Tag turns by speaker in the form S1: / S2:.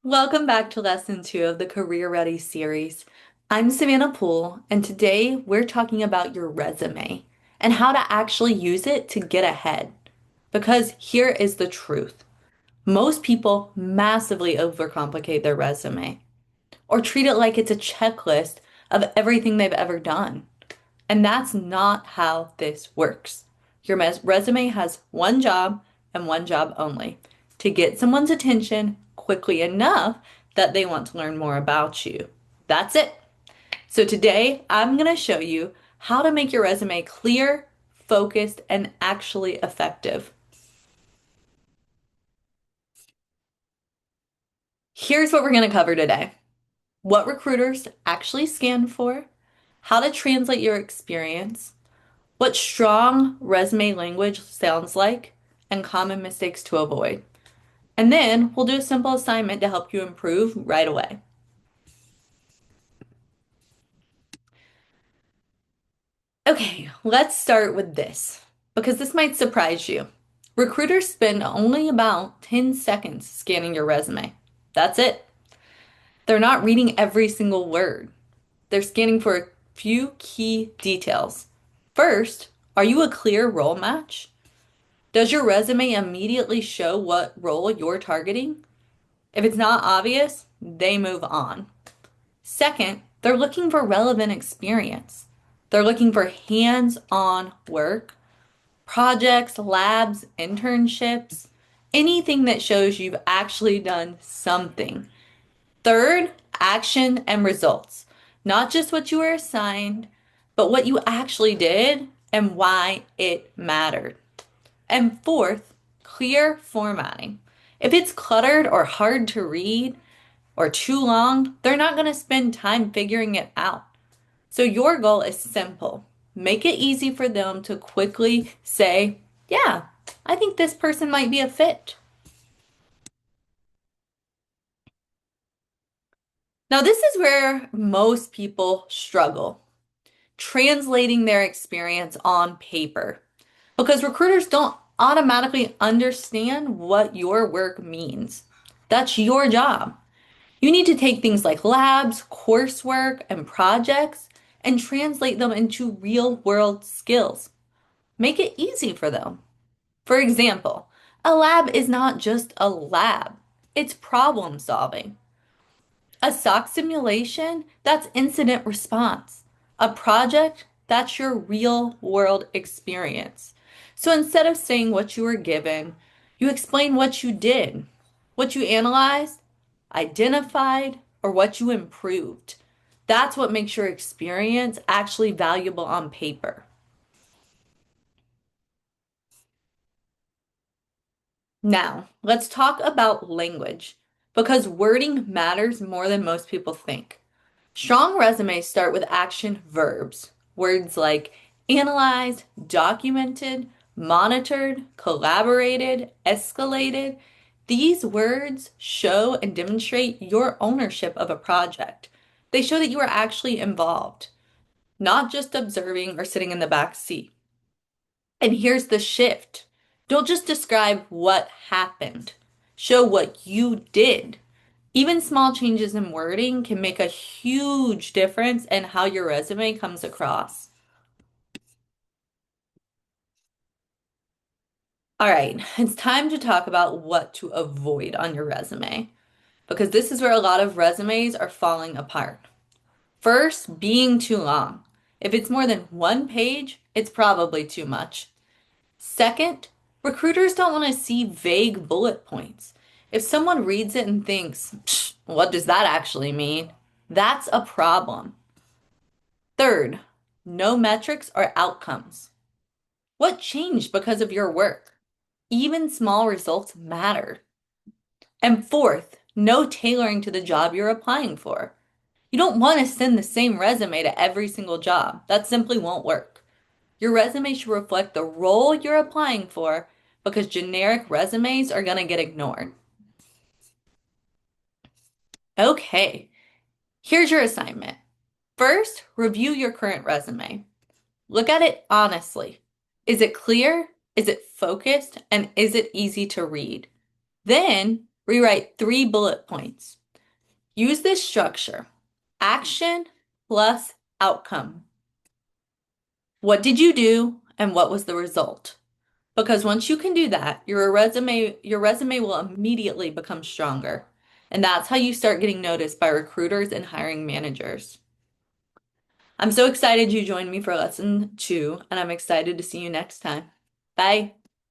S1: Welcome back to lesson 2 of the Career Ready series. I'm Savannah Poole, and today we're talking about your resume and how to actually use it to get ahead. Because here is the truth. Most people massively overcomplicate their resume or treat it like it's a checklist of everything they've ever done. And that's not how this works. Your resume has one job and one job only: to get someone's attention quickly enough that they want to learn more about you. That's it. So today I'm going to show you how to make your resume clear, focused, and actually effective. Here's what we're going to cover today: what recruiters actually scan for, how to translate your experience, what strong resume language sounds like, and common mistakes to avoid. And then we'll do a simple assignment to help you improve right away. Okay, let's start with this because this might surprise you. Recruiters spend only about 10 seconds scanning your resume. That's it. They're not reading every single word. They're scanning for a few key details. First, are you a clear role match? Does your resume immediately show what role you're targeting? If it's not obvious, they move on. Second, they're looking for relevant experience. They're looking for hands-on work, projects, labs, internships, anything that shows you've actually done something. Third, action and results. Not just what you were assigned, but what you actually did and why it mattered. And fourth, clear formatting. If it's cluttered or hard to read or too long, they're not going to spend time figuring it out. So your goal is simple. Make it easy for them to quickly say, yeah, I think this person might be a fit. Now, this is where most people struggle, translating their experience on paper, because recruiters don't automatically understand what your work means. That's your job. You need to take things like labs, coursework, and projects and translate them into real world skills. Make it easy for them. For example, a lab is not just a lab, it's problem solving. A SOC simulation, that's incident response. A project, that's your real world experience. So instead of saying what you were given, you explain what you did, what you analyzed, identified, or what you improved. That's what makes your experience actually valuable on paper. Now, let's talk about language because wording matters more than most people think. Strong resumes start with action verbs, words like analyzed, documented, monitored, collaborated, escalated. These words show and demonstrate your ownership of a project. They show that you are actually involved, not just observing or sitting in the back seat. And here's the shift. Don't just describe what happened. Show what you did. Even small changes in wording can make a huge difference in how your resume comes across. All right, it's time to talk about what to avoid on your resume because this is where a lot of resumes are falling apart. First, being too long. If it's more than one page, it's probably too much. Second, recruiters don't want to see vague bullet points. If someone reads it and thinks, "Psh, what does that actually mean?" That's a problem. Third, no metrics or outcomes. What changed because of your work? Even small results matter. And fourth, no tailoring to the job you're applying for. You don't want to send the same resume to every single job. That simply won't work. Your resume should reflect the role you're applying for because generic resumes are going to get ignored. Okay, here's your assignment. First, review your current resume. Look at it honestly. Is it clear? Is it focused? And is it easy to read? Then Rewrite 3 bullet points. Use this structure. Action plus outcome. What did you do and what was the result? Because once you can do that, your resume will immediately become stronger. And that's how you start getting noticed by recruiters and hiring managers. I'm so excited you joined me for lesson 2, and I'm excited to see you next time. Bye.